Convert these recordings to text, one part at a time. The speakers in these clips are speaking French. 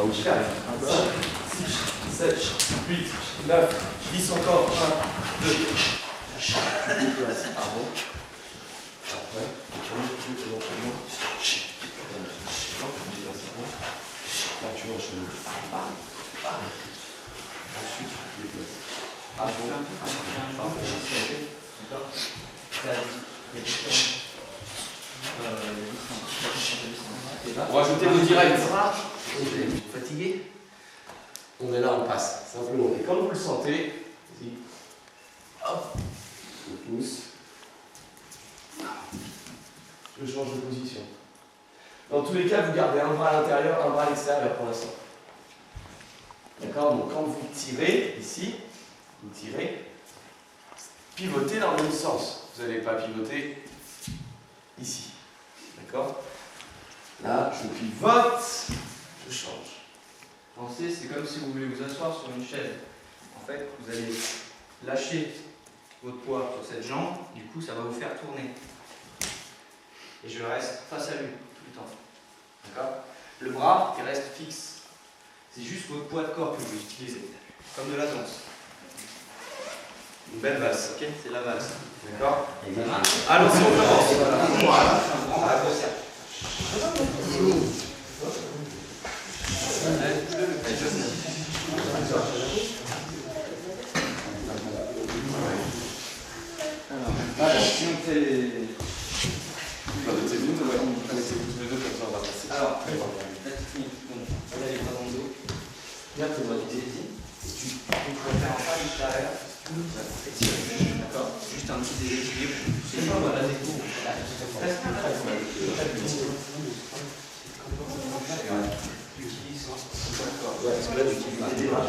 4, 5, 6, 7, 8, 9, 10 encore. 1, 2. Je déplace avant. Après, là, tu enchaînes. Ensuite, tu déplaces. On va ajouter le direct. Fatigué? On est là, on passe. Simplement. Et comme vous le sentez, ici, hop, je pousse. Je change de position. Dans tous les cas, vous gardez un bras à l'intérieur, un bras à l'extérieur pour l'instant. D'accord? Donc quand vous tirez, ici, vous tirez, pivotez dans le même sens. Vous n'allez pas pivoter ici. D'accord? Là, je pivote, je change. Pensez, c'est comme si vous voulez vous asseoir sur une chaise. En fait, vous allez lâcher votre poids sur cette jambe, du coup, ça va vous faire tourner. Et je reste face à lui tout le temps. D'accord? Le bras, il reste fixe. C'est juste votre poids de corps que vous utilisez. Comme de la danse. Une belle valse. Ok? C'est la valse. D'accord? Allons, si on commence. Voilà. Si on fait les... Alors, la technique, on a les bras dans le dos. Bien, tu vas utiliser. Tu peux faire un pas extérieur. D'accord? Juste un petit déséquilibre. C'est pas voilà, des coups. Parce que là, tu utilises des bras.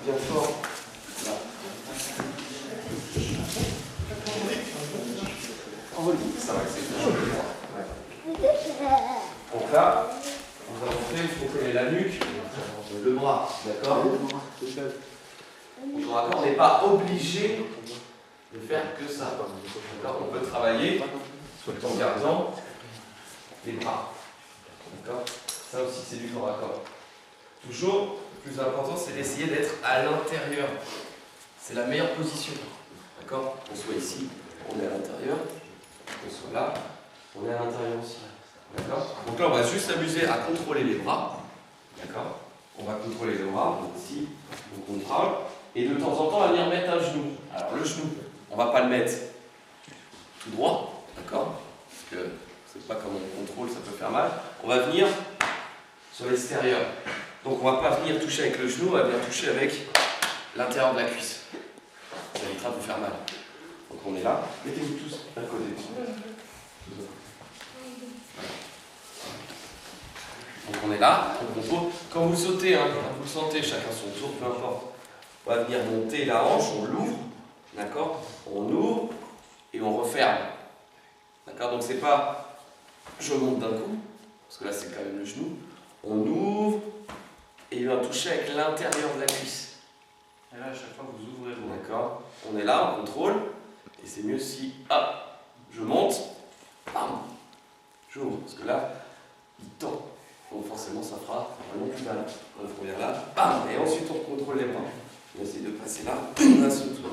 Bien fort. Là. Ça va, c'est bien. Donc là, nous avons fait, il faut coller la nuque, le bras, d'accord? Notre accord n'est pas obligé de faire que ça. D'accord? On peut travailler tout en gardant les bras. D'accord? Ça aussi, c'est du corps à corps. Toujours, le plus important, c'est d'essayer d'être à l'intérieur. C'est la meilleure position. D'accord? Qu'on soit ici, on est à l'intérieur. Qu'on soit là, on est à l'intérieur aussi. D'accord? Donc là, on va juste s'amuser à contrôler les bras. D'accord? On va contrôler les bras. Donc ici, on contrôle. Et de temps en temps, on va venir mettre un genou. Alors le genou, on ne va pas le mettre tout droit. D'accord? Parce que c'est pas comme on contrôle, ça peut faire mal. On va venir sur l'extérieur. Donc on ne va pas venir toucher avec le genou, on va venir toucher avec l'intérieur de la cuisse. Ça évitera de vous faire mal. Donc on est là. Mettez-vous tous d'un côté. Donc on est là. Quand vous sautez, hein, quand vous le sentez, chacun son tour, peu importe. On va venir monter la hanche, on l'ouvre. D'accord? On ouvre et on referme. D'accord? Donc c'est pas je monte d'un coup, parce que là c'est quand même le genou. On ouvre et il va toucher avec l'intérieur de la cuisse. Et là, à chaque fois, vous ouvrez le bras. D'accord? On est là, on contrôle. Et c'est mieux si, hop, je monte, bam, j'ouvre. Parce que là, il tend. Donc forcément, ça fera vraiment plus mal. Donc on vient là, bam, et ensuite on contrôle les bras. On essaie de passer là, un seul tour.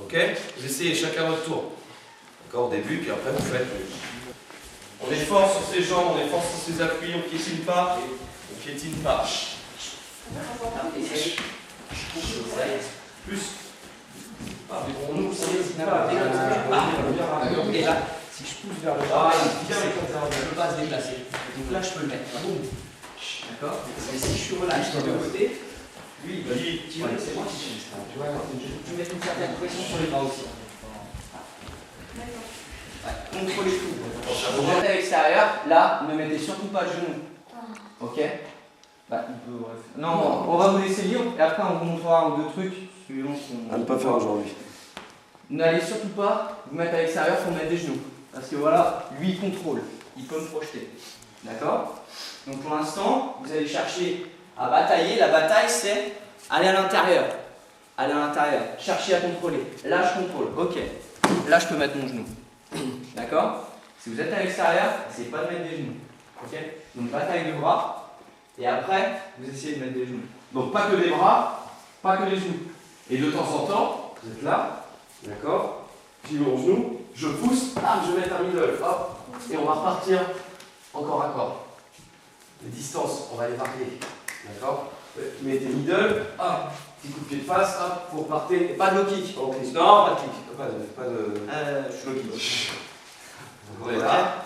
Ok? Vous essayez chacun votre tour. D'accord? Au début, puis après vous faites. On est fort sur ses jambes, on est fort sur ses appuis, on ne piétine pas, on ne piétine pas. Plus. On ouvre, ça pas. Et là, si je pousse vers le bas, je ne peux pas se déplacer. Donc là, je peux le mettre. Boum. D'accord? Mais si je suis relax de côté, lui, il va tirer, c'est moi qui tire. Tu mets une certaine pression sur les bras aussi. Ouais, contrôlez tout. Vous rentrez à l'extérieur, là, ne mettez surtout pas le genou. Ok? Bah, il peut... Non, on va vous laisser libre et après on vous montrera un ou deux trucs suivant qu'on... À ne pas faire aujourd'hui. N'allez surtout pas vous mettre à l'extérieur pour mettre des genoux. Parce que voilà, lui il contrôle, il peut me projeter. D'accord? Donc pour l'instant, vous allez chercher à batailler. La bataille, c'est aller à l'intérieur. Aller à l'intérieur. Chercher à contrôler. Là, je contrôle. Ok. Là, je peux mettre mon genou. D'accord? Si vous êtes à l'extérieur, n'essayez pas de mettre des genoux. Ok? Donc bataille de bras. Et après, vous essayez de mettre des genoux. Donc pas que les bras, pas que les genoux. Et de temps en temps, vous êtes là, d'accord? Puis mon genou, je pousse, je vais mettre un middle, hop, et on va repartir encore à corps. Les distances, on va les varier, d'accord? Vous mettez middle, hop, petit coup de pied de face, hop, vous repartez. Pas de low kick. Non, pas de kick, pas de... Je suis low kick. On est là.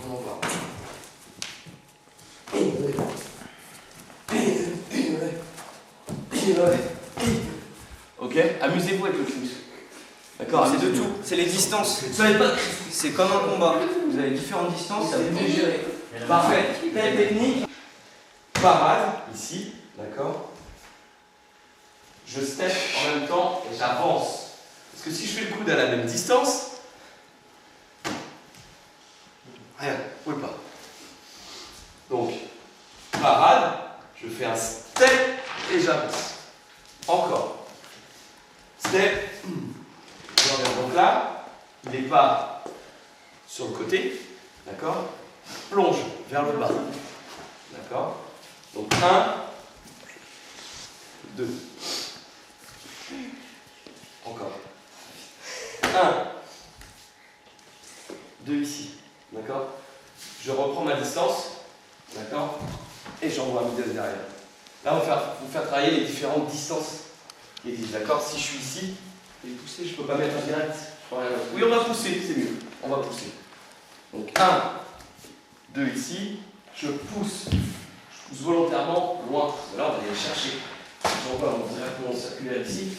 On envoie. Ok, amusez-vous avec le cruise. D'accord, C'est de tout. C'est les distances. Vous savez pas. C'est comme un combat. Vous avez différentes distances, ça vous les gérer. Parfait. Quelle technique? Parade, ici, d'accord. Je step en même temps et j'avance. Parce que si je fais le coude à la même distance, rien, vous pouvez pas. Donc, parade, je fais un step et j'avance. Encore. Step. Je reviens donc là. Il n'est pas sur le côté. D'accord? Plonge vers le bas. D'accord? Donc 1, 2. Encore. 1, 2 ici. D'accord? Je reprends ma distance. D'accord? Et j'envoie un middle derrière. Là, on va vous faire travailler les différentes distances qui existent. D'accord? Si je suis ici, et pousser, je ne peux pas mettre un direct. Oui, on va pousser, c'est mieux. On va pousser. Donc 1, 2 ici. Je pousse. Je pousse volontairement loin. Là, on va aller chercher. J'envoie mon directement circulaire ici.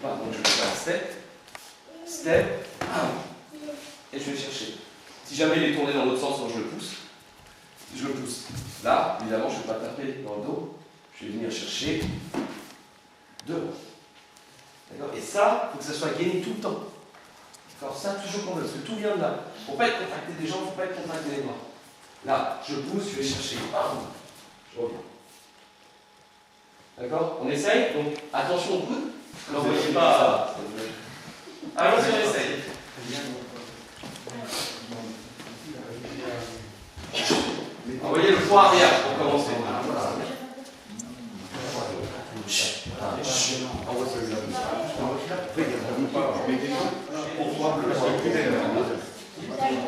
Donc je vais faire un step. Step. 1. Et je vais chercher. Si jamais il est tourné dans l'autre sens, je le pousse. Je le pousse. Là, évidemment, je ne vais pas taper dans le dos. Je vais venir chercher devant. D'accord? Et ça, il faut que ça soit gainé tout le temps. D'accord? Ça, toujours qu'on veut, parce que tout vient de là. Il ne faut pas être contracté des jambes, il ne faut pas être contracté des bras. Là, je pousse, je vais chercher. Je reviens. D'accord? On essaye? Donc, attention au coude. N'envoyez pas. Allons-y, on essaye. Envoyez le poids arrière pour commencer. Envoie celui-là.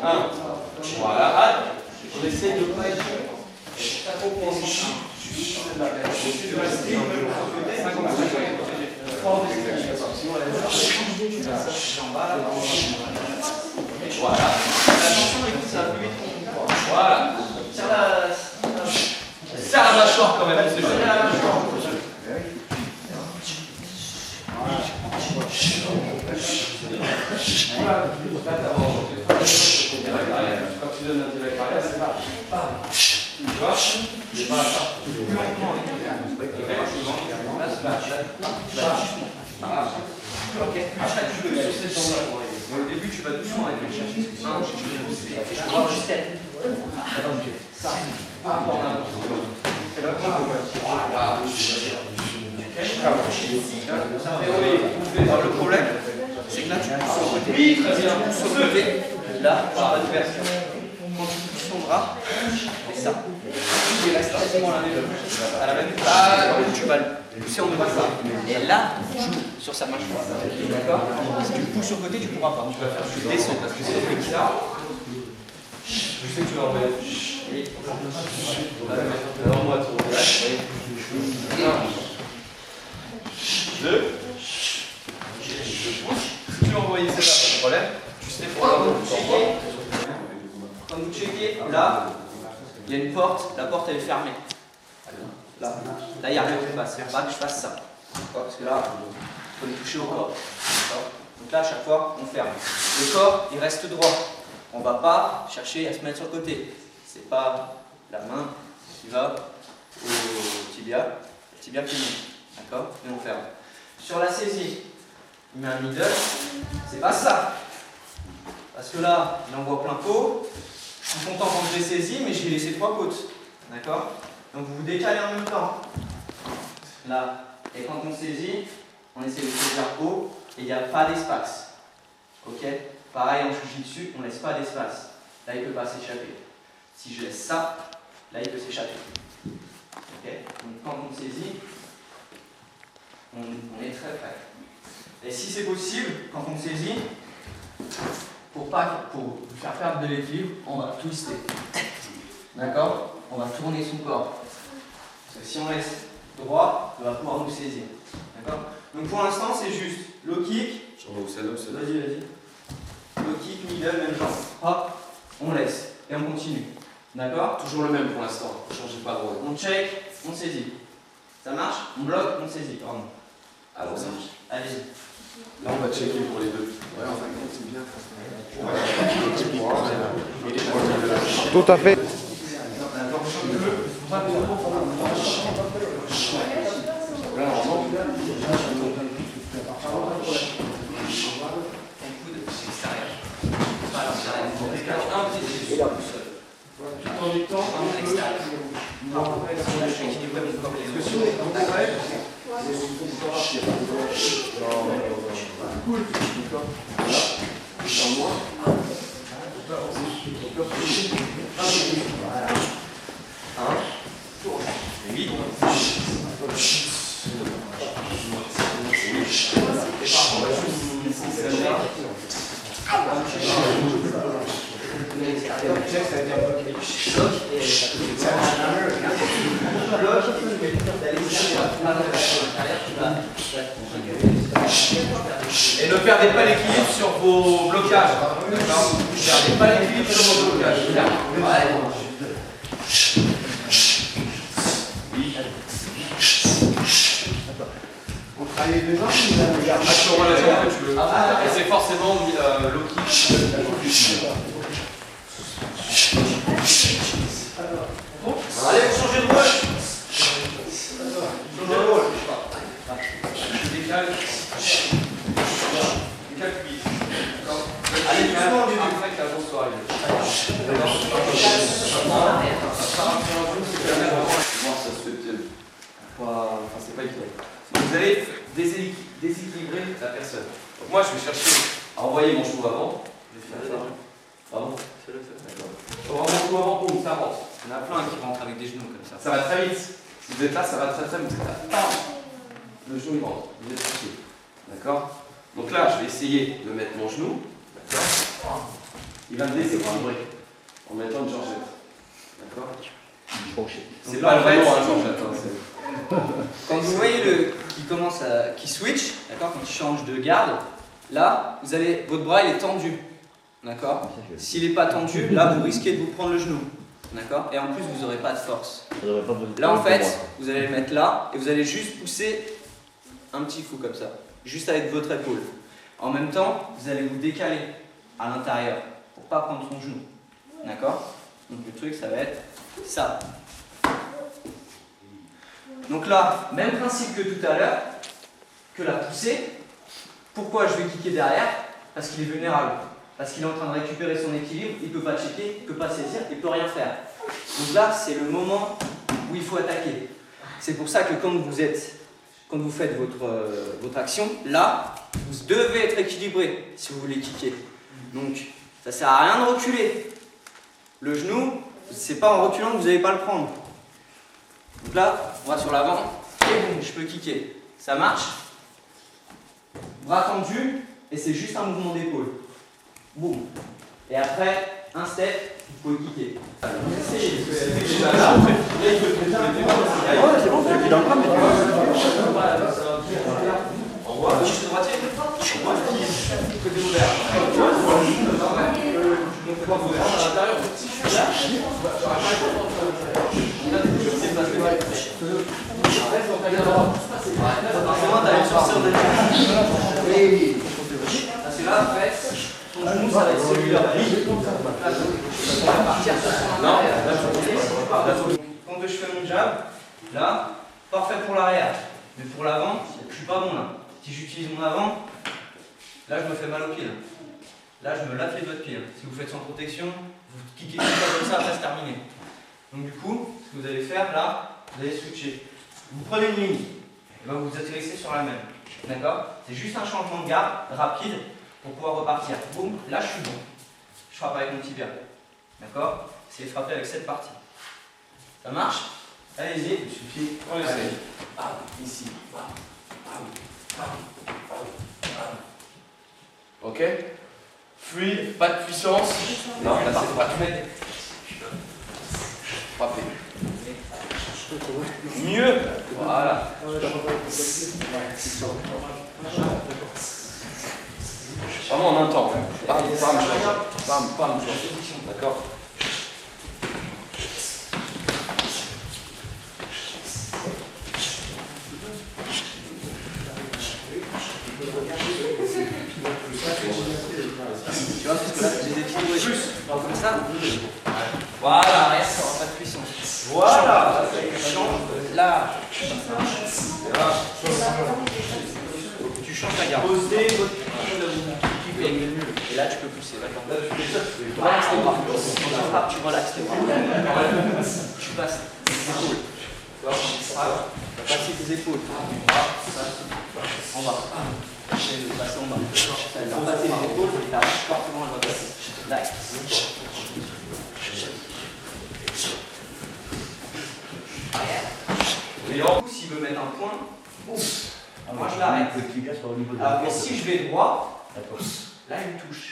Un. Voilà. On essaie de ne pas être trop concentré. Voilà. Attention, écoute, ça va plus vite qu'on comprend. Voilà. Serre la mâchoire quand même. C'est serre la mâchoire. Quand tu donnes un direct arrière, c'est là. Tu vois? C'est pas ça. Plus lentement. Ok. Après, tu peux sur cette jambe-là. Mais au début, tu vas doucement avec le chercher. Je vais voir juste tête. Ça. Pas en avant. Alors, le problème, c'est que là, tu pousses sur le côté. Oui, très bien. Tu pousses sur le côté. Là, tu vas te faire. Quand tu pousses ton bras, et ça. Il reste quasiment à la même place. Tu vas le pousser en dessous. Et là, tu joues sur sa mâchoire. D'accord? Si tu le pousses sur le côté, tu ne pourras pas. Tu vas faire juste descendre parce que c'est le truc là. Je sais que tu vas en mettre. Alors, moi, tu relâches. 1, 2. Je pousse. Si tu veux envoyer, c'est pas de problème. Tu sais pourquoi quand vous checkez, là, il y a une porte, la porte elle est fermée. Là, il n'y a rien qui passe. Il ne faut pas que je fasse ça. Parce que là, il faut le toucher au corps. Donc là, à chaque fois, on ferme. Le corps, il reste droit. On ne va pas chercher à se mettre sur le côté. Ce n'est pas la main qui va au tibia. Le tibia qui monte. D'accord? Et on ferme. Sur la saisie, il met un middle, c'est pas ça. Parce que là, il envoie plein pot. Je suis content quand je l'ai saisi, mais j'ai laissé 3 côtes. D'accord? Donc vous vous décalez en même temps. Là. Et quand on saisit, on essaie de saisir haut et il n'y a pas d'espace. Ok? Pareil en Jiu-Jitsu, on ne laisse pas d'espace. Là, il ne peut pas s'échapper. Si je laisse ça, là, il peut s'échapper. Ok? Donc quand on saisit, on est très près. Et si c'est possible, quand on saisit, pour vous faire perdre de l'équilibre, on va twister. D'accord? On va tourner son corps. Parce que si on laisse droit, il va pouvoir nous saisir. D'accord? Donc pour l'instant, c'est juste low kick. Vas-y. Low kick, middle, même jambe. Hop, on laisse. Et on continue. D'accord? Toujours le même pour l'instant. Ne changez pas de On check, on saisit. Ça marche? On bloque, on saisit. Pardon. Alors ça marche. Allez-y. Là, on va checker pour les deux. Ouais, enfin, c'est bien. Tout à fait. Et ne perdez pas l'équilibre sur vos blocages. D'accord? Ne perdez pas l'équilibre sur vos blocages. On travaille les gens, Action relation que tu veux. Et c'est forcément low kick. Allez, changez de rôle. Changez de rôle. Décale. Décale puis. Allez, doucement, après que la grosse soit arrivée. Ça se fait bien. Enfin, c'est pas équilibré. Donc vous allez déséquilibrer la personne. Donc moi, je vais chercher à envoyer mon genou avant. Je vais faire ça. Pardon? D'accord. Je vais envoyer mon genou avant, boum, ça rentre. Il y en a plein qui rentrent avec des genoux comme ça. Ça va très vite. Si vous êtes là, ça va très très vite. Le genou il rentre. Vous êtes touché. D'accord? Donc là, je vais essayer de mettre mon genou. D'accord? Il va me déséquilibrer en mettant une georgette. D'accord? C'est pas vraiment un georgette. Quand vous voyez qui switch, d'accord, quand il change de garde, là, votre bras il est tendu. D'accord? S'il n'est pas tendu, là vous risquez de vous prendre le genou. D'accord? Et en plus vous n'aurez pas de force. Là en fait, vous allez le mettre là et vous allez juste pousser un petit coup comme ça. Juste avec votre épaule. En même temps, vous allez vous décaler à l'intérieur pour ne pas prendre son genou. D'accord? Donc le truc ça va être ça. Donc là, même principe que tout à l'heure, que la poussée. Pourquoi je vais kicker derrière? Parce qu'il est vulnérable. Parce qu'il est en train de récupérer son équilibre, il ne peut pas checker, il ne peut pas saisir, il ne peut rien faire. Donc là, c'est le moment où il faut attaquer. C'est pour ça que quand vous faites votre action, là, vous devez être équilibré si vous voulez kicker. Donc, ça ne sert à rien de reculer. Le genou, c'est pas en reculant que vous n'allez pas le prendre. Donc là, on va sur l'avant, et boum, je peux kicker. Ça marche. Bras tendu, et c'est juste un mouvement d'épaule. Boum. Et après, un step, vous pouvez kicker. Essayez. c'est bon, c'est dans le bras, mais On voit, juste droitier. Côté ouvert. Donc, pas ouvert à l'intérieur. Parce que là, en fait, ton genou, ça va être celui-là. Non, quand je fais mon jab, là, parfait pour l'arrière. Mais pour l'avant, je suis pas bon là. Si j'utilise mon avant, Là, je me fais mal au pied. Là, je me lave les doigts de pied. Si vous faites sans protection, vous kickez comme ça, c'est terminé. Donc du coup, ce que vous allez faire là, vous allez switcher. Vous prenez une ligne, et ben vous vous atterrissez sur la même. D'accord? C'est juste un changement de garde rapide pour pouvoir repartir. Boum, là je suis bon. Je frappe avec mon tibia. D'accord? Essayez de frapper avec cette partie. Ça marche? Allez-y. Il suffit. On essaye. Ah, ici. Ok? Fluide, pas de puissance. Non, là c'est pas. Frappez. Mieux. Voilà. Vraiment en un temps. Bam, bam, bam, bam. D'accord? Tu vois, parce que là, j'ai des petits plus. Comme ça. Voilà, rien, ça n'aura pas de puissance. Voilà. Là. Tu changes ta garde. Et là, tu peux pousser. Tu relaxes tes bras. Quand tu frappes, tu relaxes tes bras. Tu passes tes épaules. Tu vas passer tes épaules. En bas. Passer en bas. Tu vas passer les épaules et ta hanche fortement elle va passer. Là. Et en coup, s'il veut mettre un point, moi je l'arrête. Mais si je vais droit, là il me touche.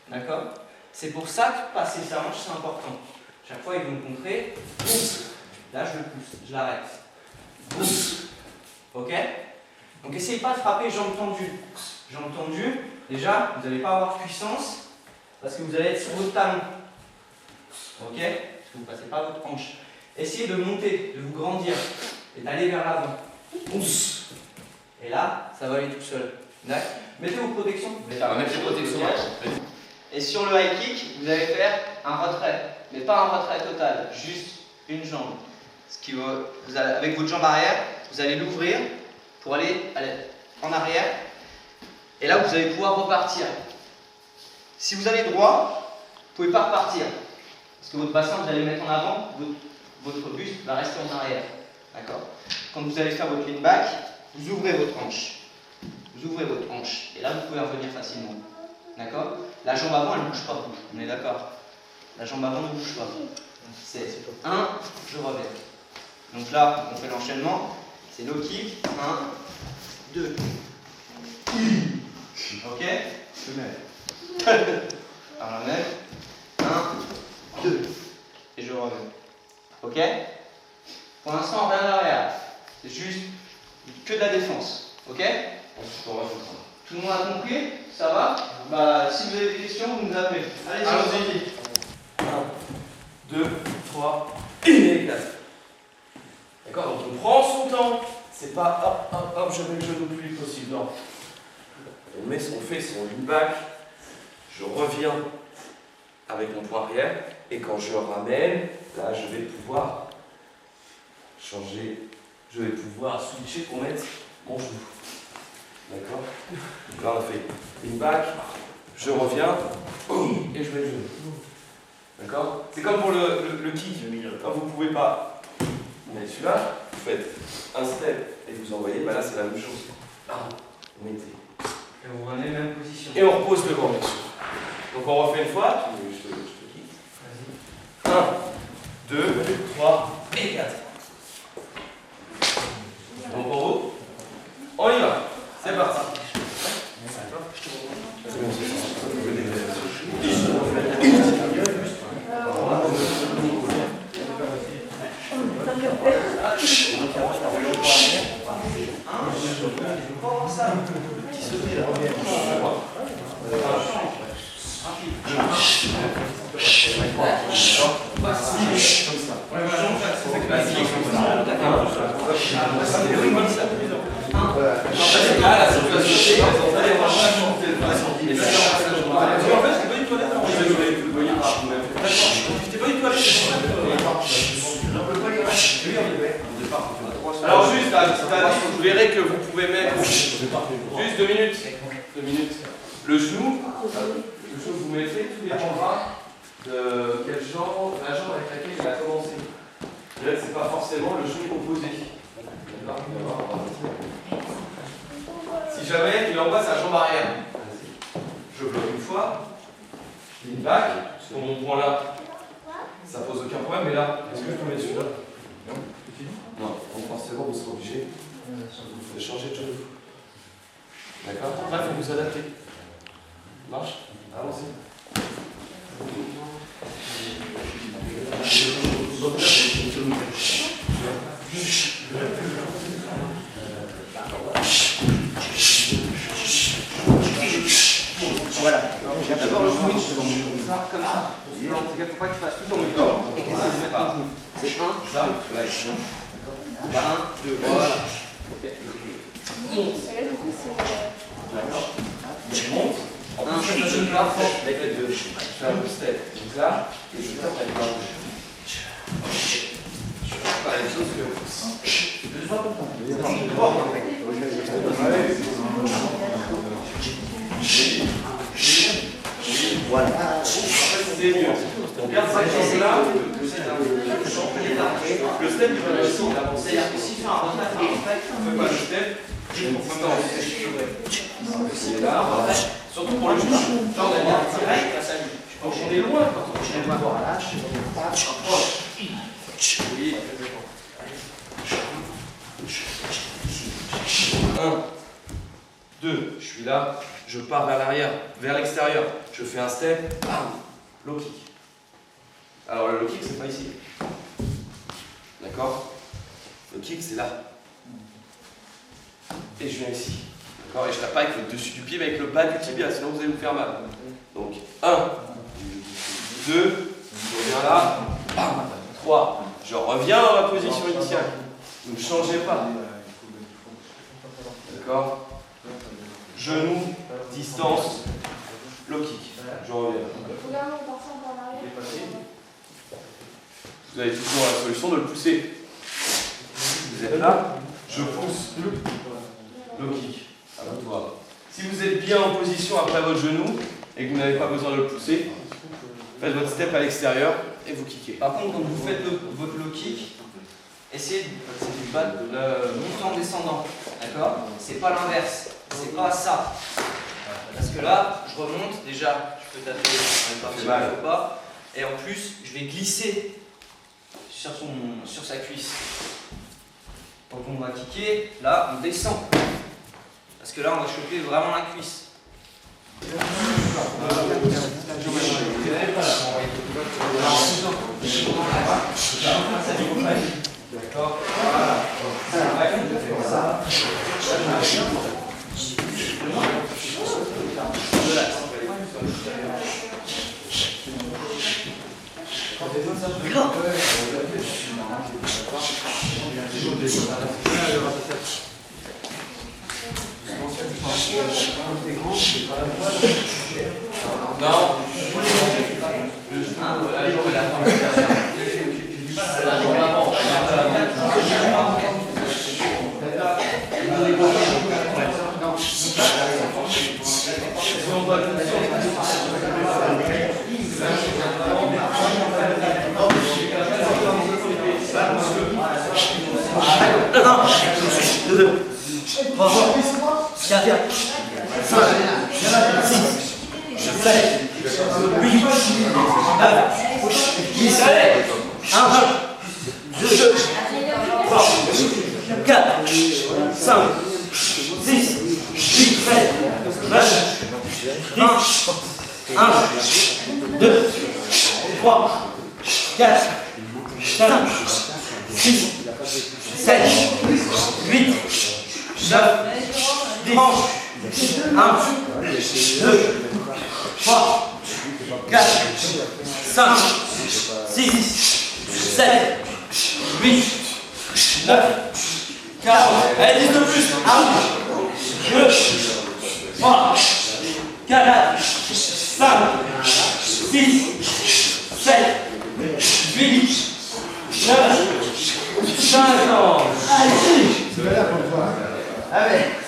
D'accord? C'est pour ça que passer sa hanche c'est important. Chaque fois il veut me contrer, là je le pousse, je l'arrête. Ok? Donc essayez pas de frapper jambes tendues. Jambes tendues, déjà vous n'allez pas avoir puissance parce que vous allez être sur votre talon. Ok? Parce que vous ne passez pas votre hanche. Essayez de monter, de vous grandir et d'aller vers l'avant. Et là, ça va aller tout seul. D'accord? Mettez vos protections. On va mettre les protections. Et sur le high kick, vous allez faire un retrait. Mais pas un retrait total, juste une jambe. Avec votre jambe arrière, vous allez l'ouvrir pour aller en arrière. Et là, vous allez pouvoir repartir. Si vous allez droit, vous ne pouvez pas repartir. Parce que votre bassin, vous allez le mettre en avant, votre buste va rester en arrière. D'accord? Quand vous allez faire votre lean back, vous ouvrez votre hanche. Vous ouvrez votre hanche. Et là, vous pouvez revenir facilement. D'accord? La jambe avant, elle ne bouge pas. On est d'accord? La jambe avant ne bouge pas. C'est 1, je reviens. Donc là, on fait l'enchaînement. C'est low kick. 1, 2. Ok? Je mets. Alors, la même. 1, 2. Et je reviens. Ok? Pour l'instant, rien d'arrière. C'est juste que de la défense. Ok? Tout le monde a compris? Ça va? Bah, si vous avez des questions, vous nous appelez. Allez-y. 1, 2, 3, et 4. D'accord? Donc on prend son temps. C'est pas hop, hop, hop, je mets le genou le plus vite possible. Non. On fait son lean back. Je reviens avec mon poing arrière. Et quand je ramène, là, je vais pouvoir changer. Je vais pouvoir switcher pour mettre mon genou. D'accord? Donc là, on a fait lean back. Je reviens. Et je mets le genou. D'accord? C'est comme pour le kick. Quand vous ne pouvez pas mettre celui-là, vous faites un step et vous envoyez, bah là c'est la même chose. Vous mettez. Et vous revenez même position. Et on repose devant, bien sûr. Donc on refait une fois. Je te quitte. Vas-y. 1, 2, 3 et 4. Bon pour vous? On y va. C'est parti. Alors juste, vous verrez que vous pouvez mettre juste 2 minutes. 2 minutes. Le genou, vous mettez, tout dépendra de quel genre, la jambe avec laquelle il a commencé. Là, c'est pas forcément le genou opposé. Si jamais il envoie sa jambe arrière, je bloque une fois, une bague, sur mon point là, ça pose aucun problème, mais là, est-ce que je peux mettre celui-là? Non, donc forcément vous serez obligé de changer de genou. D'accord? Après, il faut vous adapter. Marche? Allons-y. Voilà. D'abord le switch, ça, comme ça. Il ne faut pas que tu fasses tout en même temps. C'est un, Ça, là, là, un, deux, voilà. D'accord. Je monte. En plus, je me la force avec les deux. Je fais un step. Donc là, et je tape avec la gauche. Je fais pas la même chose que. Voilà. C'est mieux. On garde cette chose-là. Le step, il va aussi avancer. C'est-à-dire que si tu fais un retard, on ne fait pas le step. C'est là, surtout pour le genou. Là, on a bien direct à sa ligne. Donc on est loin quand on va voir là. Oui. 1, 2, je suis là, je pars vers l'arrière, vers l'extérieur. Je fais un step, bam, low kick. Alors le low kick, c'est pas ici. D'accord? Le kick, c'est là. Et je viens ici. D'accord? Et je tape pas avec le dessus du pied, mais avec le bas du tibia, sinon vous allez vous faire mal. Donc, 1, 2, je reviens là, bam, 3, je reviens dans ma position initiale. Ne changez pas. D'accord? Genou, distance, low kick. Je reviens. Vous avez toujours la solution de le pousser. Vous êtes là, je pousse. Low kick. À vous de voir. Si vous êtes bien en position après votre genou et que vous n'avez pas besoin de le pousser, faites votre step à l'extérieur et vous kickez. Par contre, quand vous faites votre low kick, essayez de battre le montant descendant. D'accord? C'est pas l'inverse. C'est pas ça. Parce que là, je remonte, déjà, je peux taper dans les parties qu'il ne faut pas. Et en plus, je vais glisser sur sa cuisse. Quand on va kicker, là, on descend. Parce que là, on va choper vraiment la cuisse. D'accord? Voilà. Ça. Non.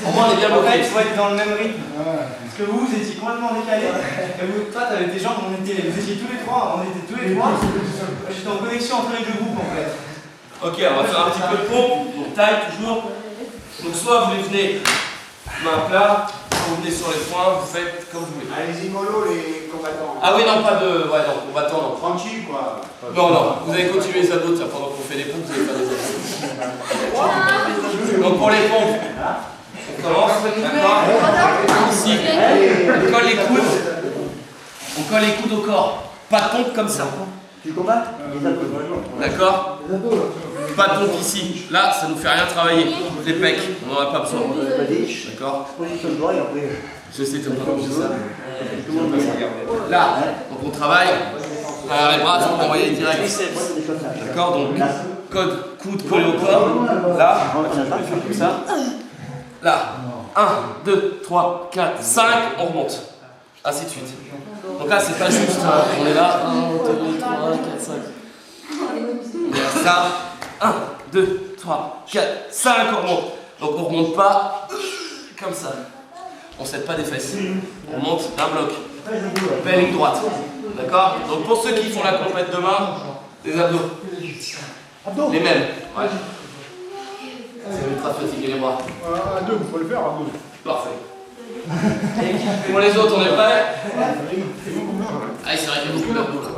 Au moins, les bien En fait, bloqué. il faut être dans le même rythme. Parce que vous étiez complètement décalés. Et vous, toi, t'avais tes jambes, vous étiez tous les trois. On était tous les trois. J'étais en connexion entre les deux groupes en fait. Ok, on va faire un petit peu de pompe. Donc taille toujours. Donc soit vous les venez main plat, soit vous venez sur les poings, vous faites comme vous voulez. Allez-y mollo les combattants. Ah oui, non, pas de. Ouais, non, combattant, non. Tranquille quoi. Non, non, vous allez continuer les abdos, tiens, pendant qu'on fait les pompes, vous allez faire des abdos. Donc pour les pompes, on commence, d'accord? Ici, on colle les coudes. On colle les coudes au corps. Pas de pompe comme ça. Tu combats? D'accord? Pas de pompe ici. Là, ça nous fait rien travailler. Les pecs, on n'en a pas besoin. Vas-y, D'accord? positionne-toi et après. Je sais, t'as pas compris ça. Là, donc on travaille. Les bras sont envoyés direct. D'accord? Donc, coude collé au corps. Là, je vais faire comme ça. Là, 1, 2, 3, 4, 5, on remonte. Ainsi de suite. Donc là, c'est pas juste, on est là, 1, 2, 3, 4, 5. On est là, 1, 2, 3, 4, 5, on remonte. Donc on remonte pas comme ça. On ne cède pas des fesses. On monte d'un bloc. Belle ligne droite. D'accord? Donc pour ceux qui font la compète demain, des abdos. Les mêmes. Ouais. C'est ultra fatigué les bras. À deux, faut le faire à deux. Parfait. Pour les autres, on est prêts? Allez, c'est vrai qu'il y a beaucoup d'abdos là.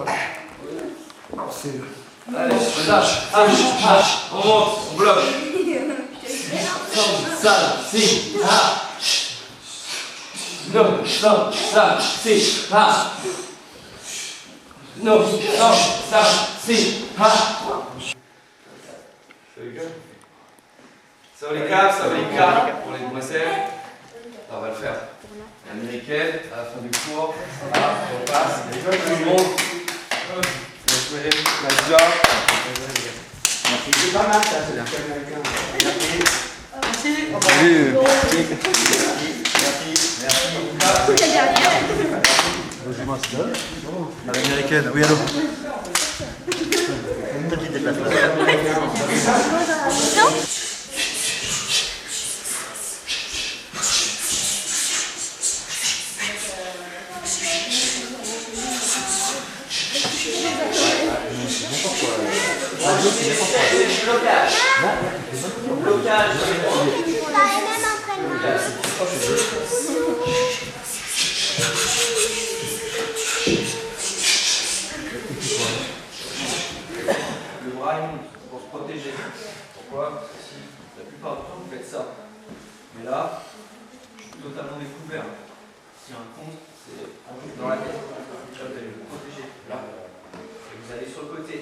Allez, on lâche. On monte, on bloque. Ça, si, non, ça, si, non, ça, si, ça va les caps, ça va les caps pour les demoiselles. On va le faire. Américaine, à la fin du cours. Voilà, on passe. Tout le monde. Bien joué. Nice job. C'est pas mal ça, c'est américain. L'américaine, oui, allô. Petit déplacement. Blocage. Le bras il monte pour se protéger. Pourquoi? Parce que si la plupart du temps vous faites ça. Mais là, je suis totalement découvert. S'il y a un compte, c'est un truc dans la tête. Là, vous allez vous protéger. Là. Et vous allez sur le côté.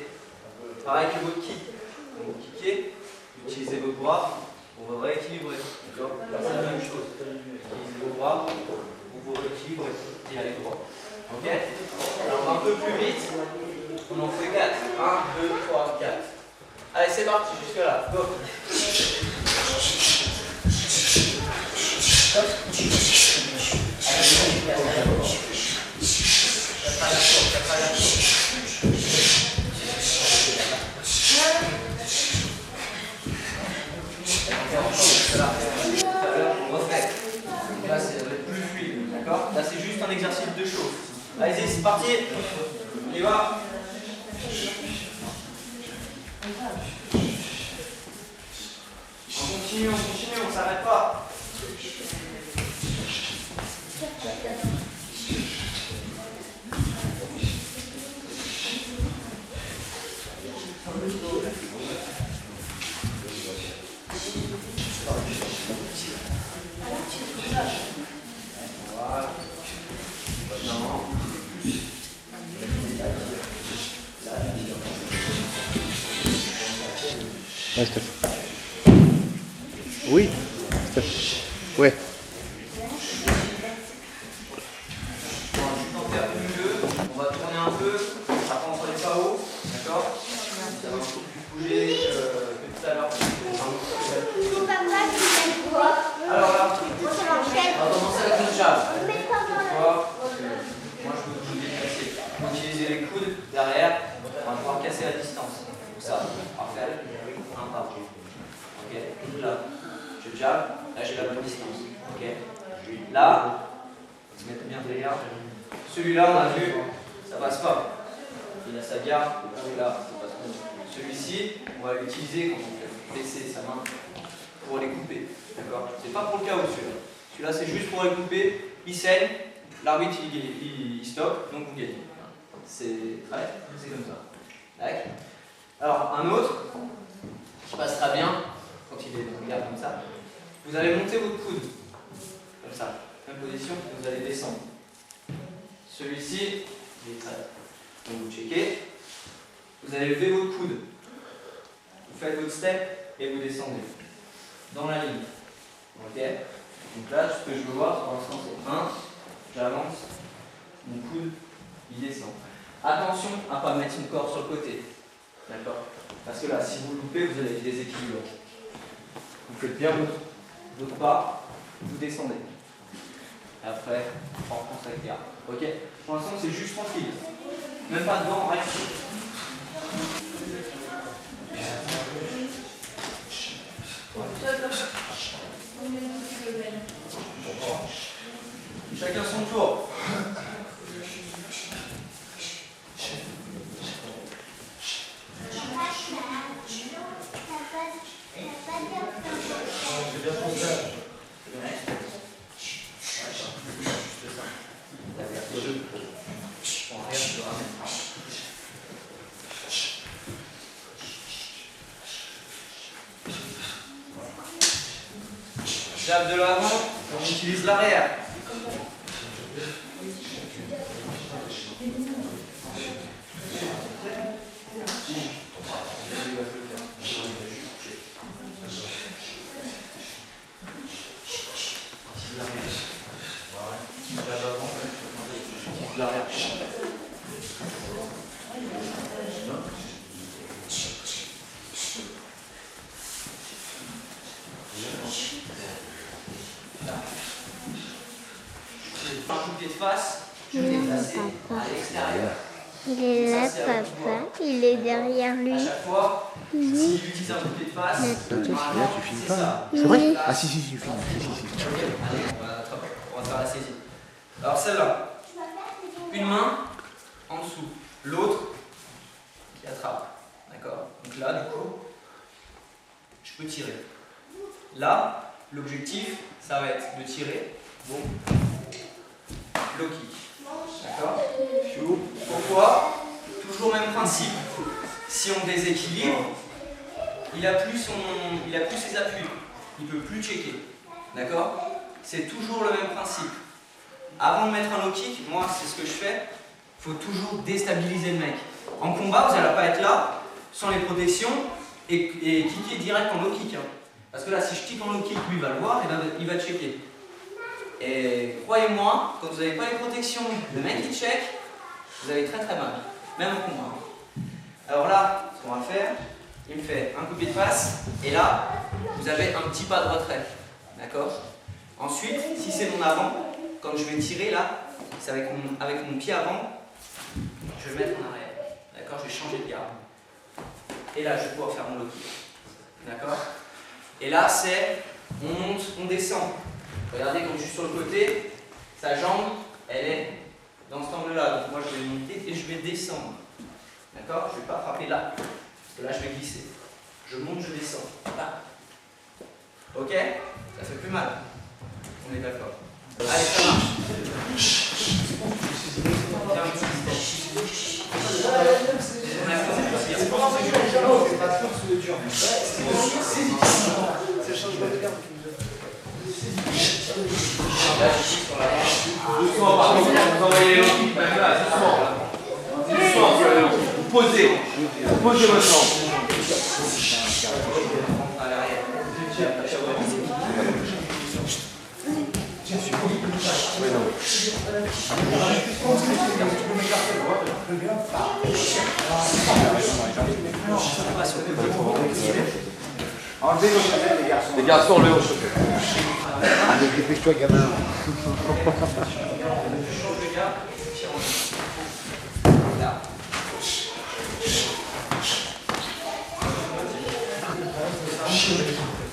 Pareil que votre kick. Quand vous kickez, vous utilisez vos bras pour vous rééquilibrer. D'accord? Là, c'est la même chose. Utilisez vos bras pour vous rééquilibrer et aller droit. Ok? Alors, un peu plus vite. On en fait 4. 1, 2, 3, 4. Allez, c'est parti, jusque là. Go. Là, c'est plus fluide, d'accord? Là, c'est juste un exercice de chauffe. Allez-y, c'est parti. On y va. On continue, on s'arrête pas. Voilà. Non. Ouais, Steph. Oui, Steph. Ouais. On va tourner un peu, ça prend sur les pas hauts, d'accord? Ça va un peu plus bouger que tout à l'heure. Alors là, on va commencer avec une jab. Pourquoi? Parce que moi je veux que vous déplaciez. Utilisez les coudes derrière, on va pouvoir casser la distance. Donc ça, parfait, un pas. Ok, là, je jab, là j'ai la bonne distance. Ok. Là, on se met bien derrière. Celui-là, on a vu, ça passe pas. Il a sa garde, là, ça passe pas. Celui-ci, on va l'utiliser quand on fait baisser sa main pour les couper. D'accord? C'est pas pour le chaos celui-là. Celui-là, c'est juste pour les couper. Il saigne, l'arbitre il stoppe, donc vous gagnez. C'est comme ça. Tac. Alors, un autre, qui passe très bien quand il est dans le garde comme ça. Vous allez monter votre coude, comme ça. Même position, vous allez descendre. Celui-ci, il est très. Donc vous checkez. Vous allez lever votre coude. Vous faites votre step et vous descendez. Dans la ligne. Ok. Donc là, ce que je veux voir pour l'instant, c'est 1, j'avance, mon coude, il descend. Attention à ne pas mettre son corps sur le côté. D'accord? Parce que là, si vous loupez, vous allez être déséquilibré. Vous faites bien votre pas, vous descendez. Et après, on prend avec garde. Ok? Pour l'instant, c'est juste tranquille. Même pas devant, rien. Chacun son tour. Jab de l'avant, on utilise l'arrière. Un coup de pied de face, je vais placer à l'extérieur. Il est là, papa. Il est derrière lui. À chaque fois, s'il utilise un coup de pied de face, Là, tu finis c'est pas. ça. C'est vrai? Ah si, tu finis. Ok, allez, on va faire la saisie. Alors celle-là, une main en dessous, l'autre qui attrape. D'accord? Donc là, du coup, je peux tirer. Là, l'objectif, ça va être de tirer. Bon. Low kick. D'accord? Pourquoi? Toujours même principe. Si on déséquilibre, il a plus ses appuis. Il ne peut plus checker. D'accord? C'est toujours le même principe. Avant de mettre un low kick, moi c'est ce que je fais, il faut toujours déstabiliser le mec. En combat, vous n'allez pas être là, sans les protections, et kicker direct en low kick. Hein. Parce que là, si je kick en low kick, lui va le voir, et il va checker. Et croyez-moi, quand vous n'avez pas les protections, le mec qui check, vous avez très très mal, même en combat. Alors là, ce qu'on va faire, il me fait un coup de pied de face, et là, vous avez un petit pas de retrait. D'accord? Ensuite, si c'est mon avant, quand je vais tirer là, c'est avec mon pied avant, je vais le mettre en arrière. D'accord? Je vais changer de garde. Et là, je vais pouvoir faire mon low kick. D'accord? Et là, c'est on monte, on descend. Regardez, quand je suis sur le côté, sa jambe, elle est dans cet angle-là. Donc moi, je vais monter et je vais descendre. D'accord? Je ne vais pas frapper là. Parce que là, je vais glisser. Je monte, je descends. Là. Ok? Ça fait plus mal. On est d'accord. Allez, ça marche. Tiens, un petit step. C'est pour ça que je pas sûr sous le dur. C'est le changement de garde. Doucement, par contre, vous envoyez les low-kicks, même là, doucement. Doucement, vous posez. Vous posez votre jambe. À l'arrière. Enlevez vos chaussettes, les garçons. Les garçons, enlevez vos chaussettes. Allez, dépêche-toi, gamin. Là.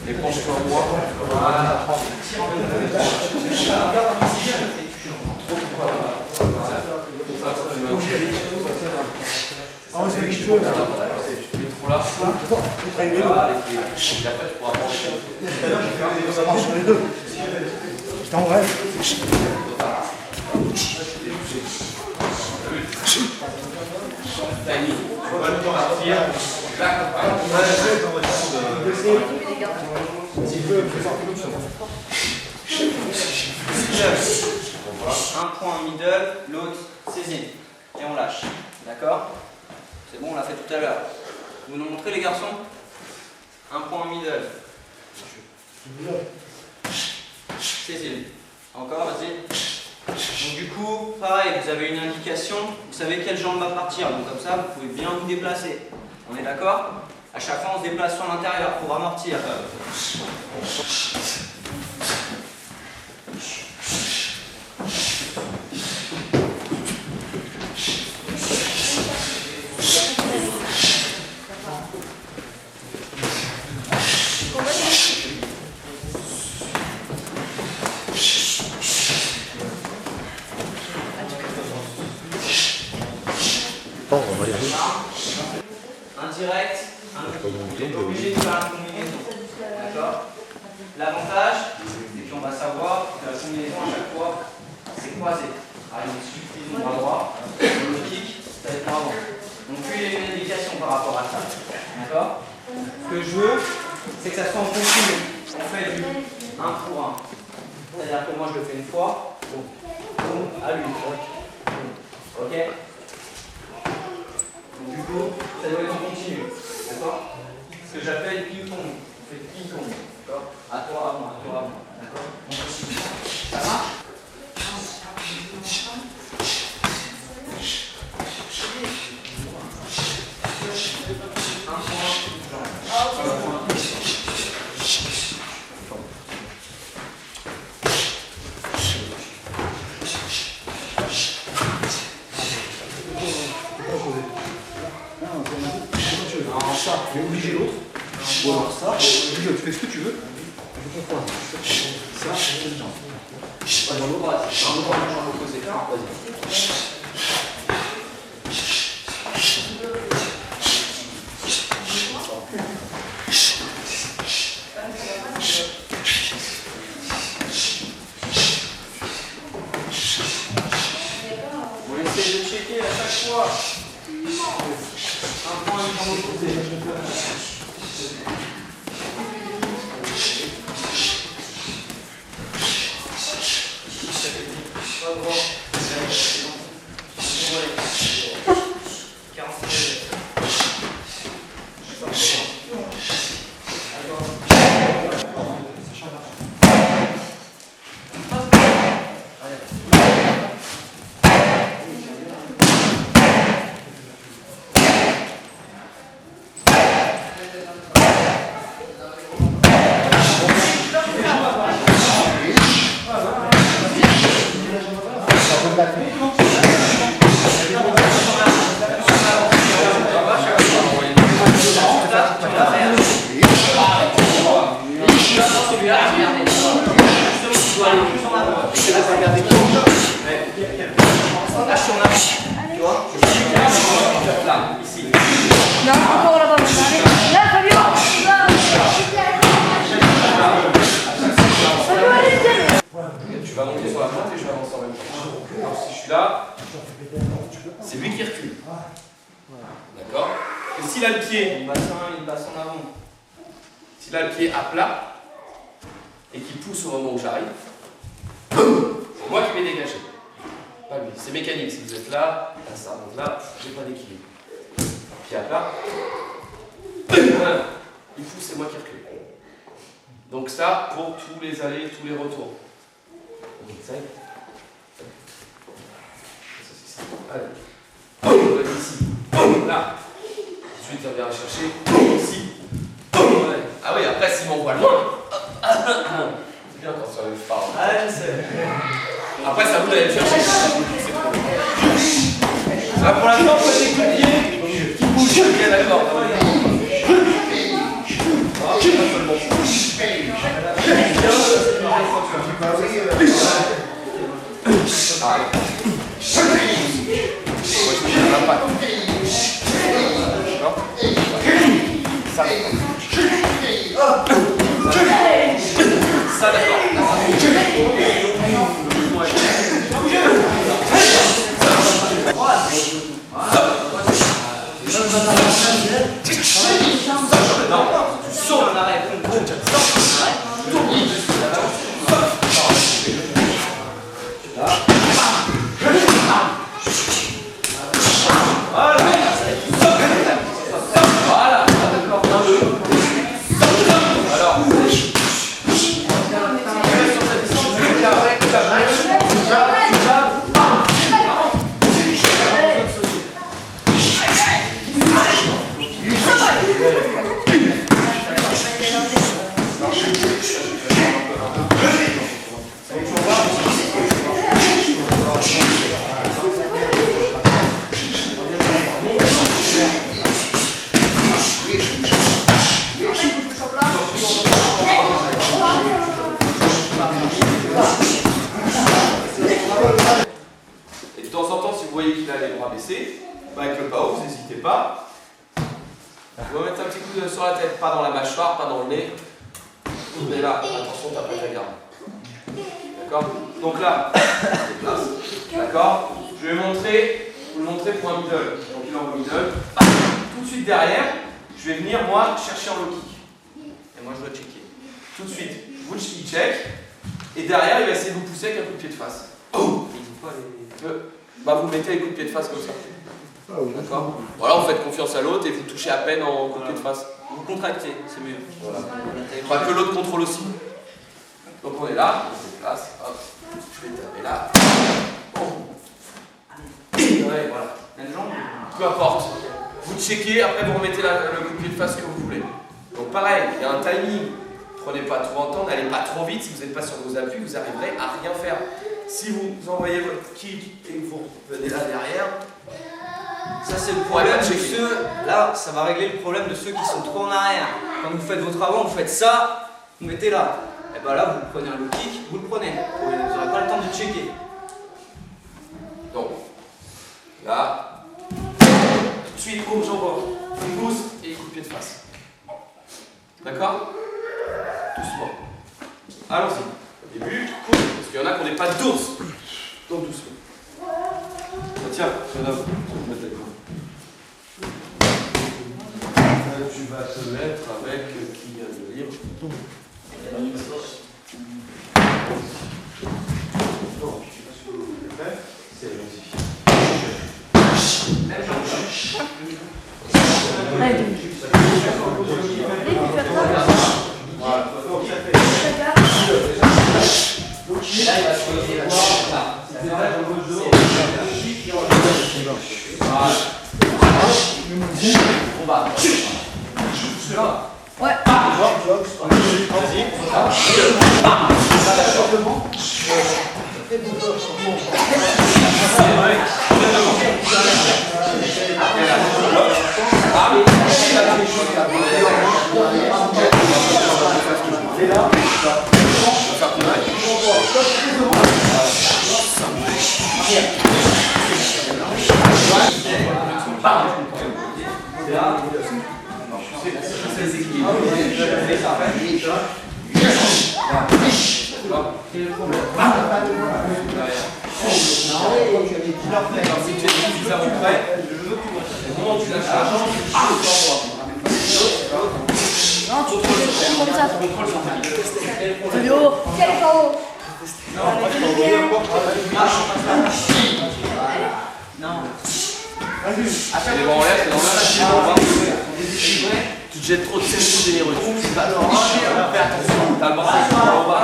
Et Penche-toi en moi. Voilà. Tire en même temps. Oh, c'est les cheveux là. Tu mets trop là. Voilà, et après tu pourras pencher. Ça marche sur les deux. Putain, en vrai. Tiny. Tu vas le temps à tirer. Là, un point middle, l'autre saisine. Et on lâche. D'accord? C'est bon, on l'a fait tout à l'heure. Vous nous montrez les garçons? Un point middle. Saisine. Encore, vas-y. Donc du coup, pareil, vous avez une indication, vous savez quelle jambe va partir. Donc comme ça, vous pouvez bien vous déplacer. On est d'accord? À chaque fois, on se déplace sur l'intérieur pour amortir. Oh, on va y aller. Indirect, vous n'êtes pas obligé de faire la combinaison. D'accord? L'avantage, c'est qu'on va savoir que la combinaison à chaque fois, c'est croisé. Allez, il suffit de bras droit, le kick, ça va être avant. Donc plus il y a une indication par rapport à ça. D'accord? Ce que je veux, c'est que ça soit en continu. On fait du 1 pour 1. C'est-à-dire que moi je le fais une fois, boum, à lui. Ok? Donc du coup, ça doit être en continu. D'accord? Ce que j'appelle ping-pong. On fait ping-pong. D'accord? À toi, à moi, à toi, à moi. D'accord? Ça marche? Ça, tu es obligé l'autre. Ou alors ça, tu fais ce que tu veux. Je comprends. Ça, c'est une jambe. Dans l'autre bras, dans l'autre bras, jambe opposée. Vas-y. On essaie de checker à chaque fois. Un point, une jambe opposée. Pas droit. 45. Non, encore là-bas. Là, Fabio. Tu vas monter sur la porte et je vais avancer en même temps. Alors si je suis là, c'est lui qui recule. D'accord? Et s'il a le pied, Il passe en avant. s'il a le pied à plat et qu'il pousse au moment où j'arrive, c'est moi qui vais dégager. Pas lui. C'est mécanique. Si vous êtes là, ça monte là, j'ai pas d'équilibre. Pied à plat. Voilà. Il pousse, c'est moi qui recule. Donc ça pour tous les allers, tous les retours. On essaye. Allez. On va ici. Là. Ensuite, il revient chercher. Ici. Ouais. Ah oui, après, s'il m'envoie loin. C'est bien quand ça arrive pas. Allez, je sais. Après, ça vous d'aller le chercher. C'est trop. Là, pour l'instant, on fait des coups de pied qui bougent. Ok, d'accord. Ah, c'est pas seulement ça. Ça, Et de temps en temps, si vous voyez qu'il a les bras baissés, avec le PAO, vous n'hésitez pas. Vous allez mettre un petit coup sur la tête, pas dans la mâchoire, pas dans le nez. Mais là, attention, t'as pas ta garde. D'accord? Donc là, d'accord? Je vais vous le montrer pour un middle. Donc il envoie middle. Tout de suite derrière, je vais venir moi chercher un low kick. Et moi je dois checker. Tout de suite, vous le check. Et derrière, il va essayer de vous pousser avec un coup de pied de face. Oh, bah vous mettez les coups de pied de face comme ça. D'accord? Voilà, vous faites confiance à l'autre et vous touchez à peine en coup de pied de face. Vous contractez, c'est mieux. Voilà. Pas que l'autre contrôle aussi. Donc on est là, on se déplace, hop, je vais taper là. Ouais, voilà. Même jambe. Peu importe. Vous checkez, après vous remettez le coup de pied de face que vous voulez. Donc pareil, il y a un timing. Prenez pas trop en temps, n'allez pas trop vite. Si vous n'êtes pas sur vos appuis, vous arriverez à rien faire. Si vous envoyez votre kick et que vous venez là derrière, Ça c'est le problème de ceux, là ça va régler le problème de ceux qui sont trop en arrière. Quand vous faites votre avant, vous faites ça, vous mettez là. Et bien là vous prenez un low kick, vous le prenez. Vous n'aurez pas le temps de checker. donc là, tout de suite, oh j'envoie, une pousse et coup de pied de face. D'accord? Doucement. Allons-y. Au début, cool, parce qu'il y en a qui n'ont pas d'ours. Donc doucement. Ah, tiens, je vais mettre la tu vas te mettre avec qui a le livre. Non, c'est allons-y. Ouais. Non, tu fais comme ça. Fabio, quel est KO? Non. Les bras en l'air, c'est normal. Tu te jettes trop de cerveau généreux. Tu vas alors fais attention. T'as le bras en bas.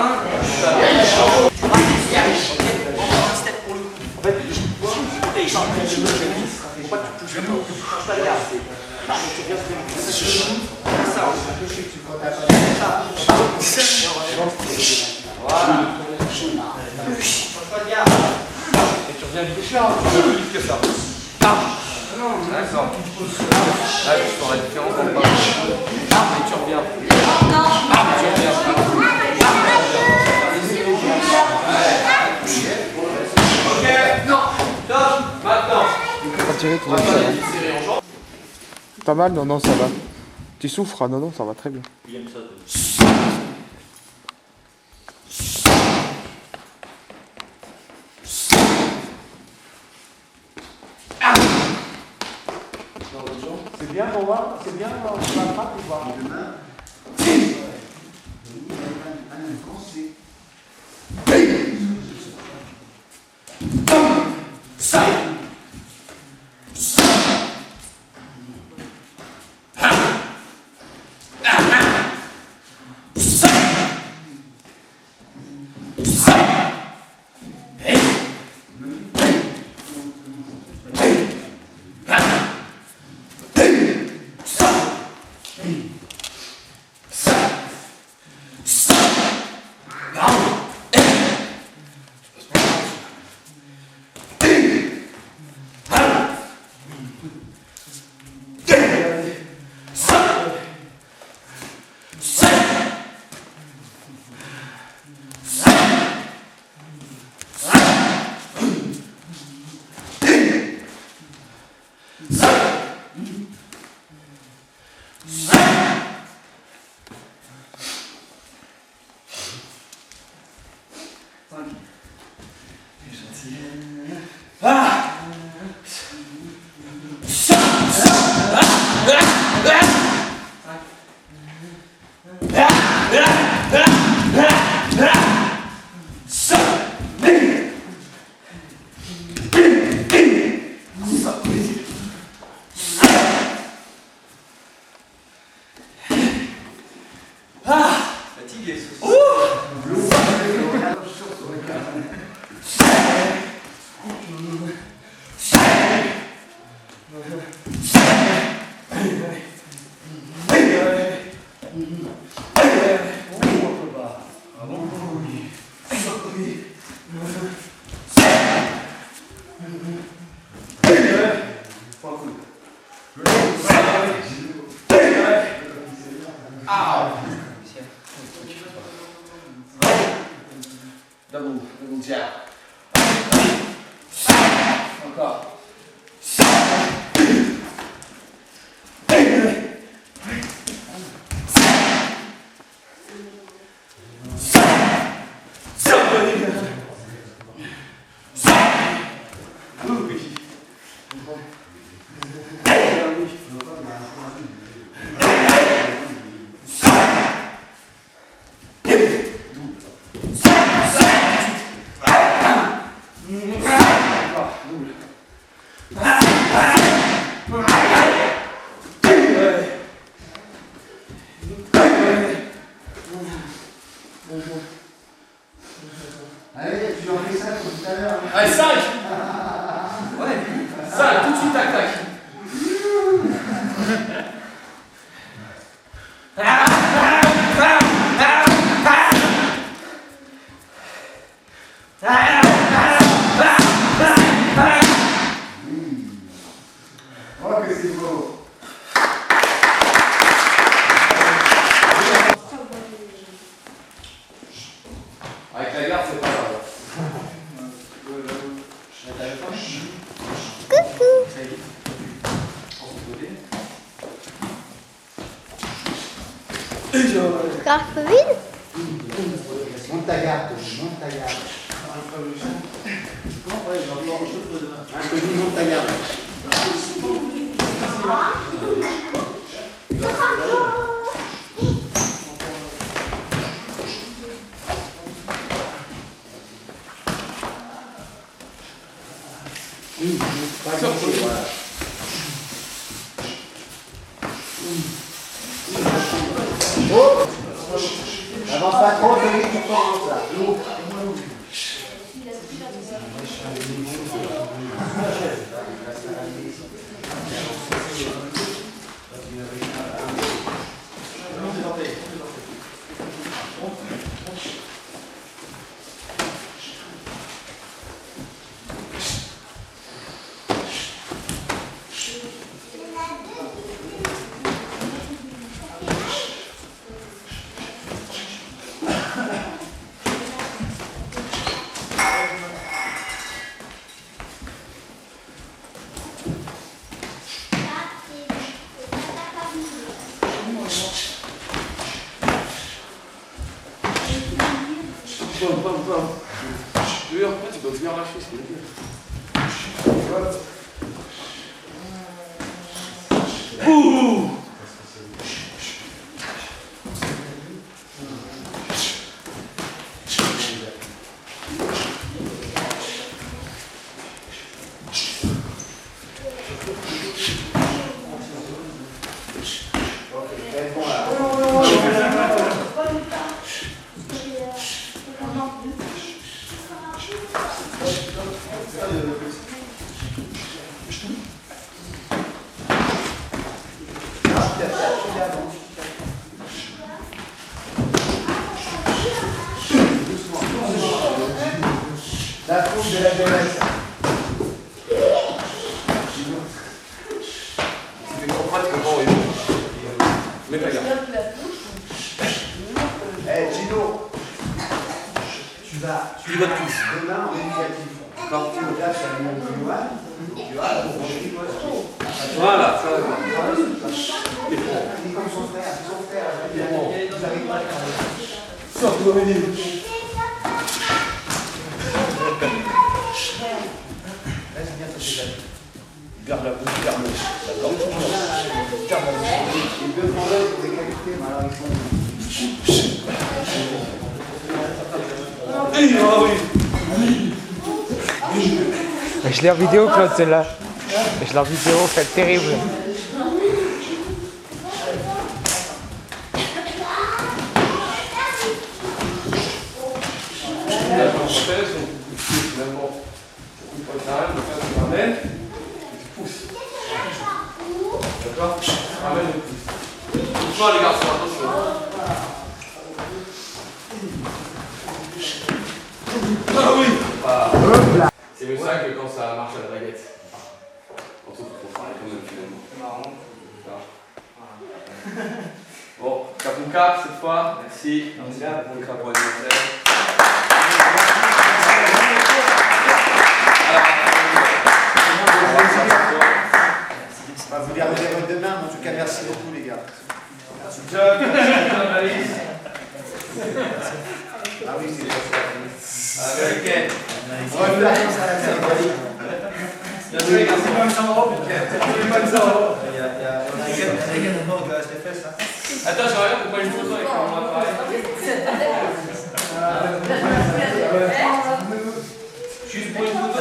Un step pour le coup. En fait, faut pas que tu touches vraiment, tu touches pas le garde. Voilà. Pas de garde. Et tu reviens vite plus vite que ça. D'accord. Là, tu feras la différence dans le pas. Et tu reviens. Tu reviens. tirer, tu On va dirais que pas ça les serrer en jambes. va. Pas mal? Non, non, ça va. Tu souffres? Non, non, ça va très bien. C'est bien pour voir? C'est bien pour la frappe ou pas? Fatigué, ce Double jab. Encore. Allez, tu en fais 5 comme tout à l'heure. Allez, 5. Ouais, 5, tout de suite, tac, tac. Oh, que c'est beau. Avec la garde, c'est pas grave. Carpeville? Monte ta garde, monte ta garde. Inconnu, monte ta garde. Avance pas trop, Denis, tu commences là. après, tu dois bien lâcher, c'est bien. La coupe de la jeunesse. C'est comprendre comment il est. Mets ta garde. Eh, Gino, tu vas demain en éducatif. Quand tu regardes sur le monde de Johan, tu vas Voilà, ça va. il est comme son frère, ils n'arrivent pas à travailler. Sors-toi, Mélie. Vas-y, viens, ça c'est la Garde la bouche, garde le. D'accord. Les deux grands œils pour des qualités, mais alors ils sont. Je l'ai en vidéo, Claude, celle-là. Je l'ai en vidéo, c'est terrible. La prothèse, donc tu pousses finalement. Tu coupes pas ta main, tu ramènes, et tu pousses. D'accord? Tu ramènes et tu pousses. Doucement les garçons, attention. Ah oui! C'est mieux ça que quand ça marche à la baguette. En tout cas, il faut parler quand même finalement. C'est marrant. Bon, Kapunka cette fois, merci. Kapunka pour l'anniversaire. On va vous les reverrer demain, mais en tout cas, merci beaucoup, les gars. Job, Alice. Ah oui, c'est ça. Américaine. On va vous la chance à la cérémonie. Bien joué, les garçons. Attends, j'aimerais bien qu'on prenne une photo avec mon appareil. Juste pour une photo.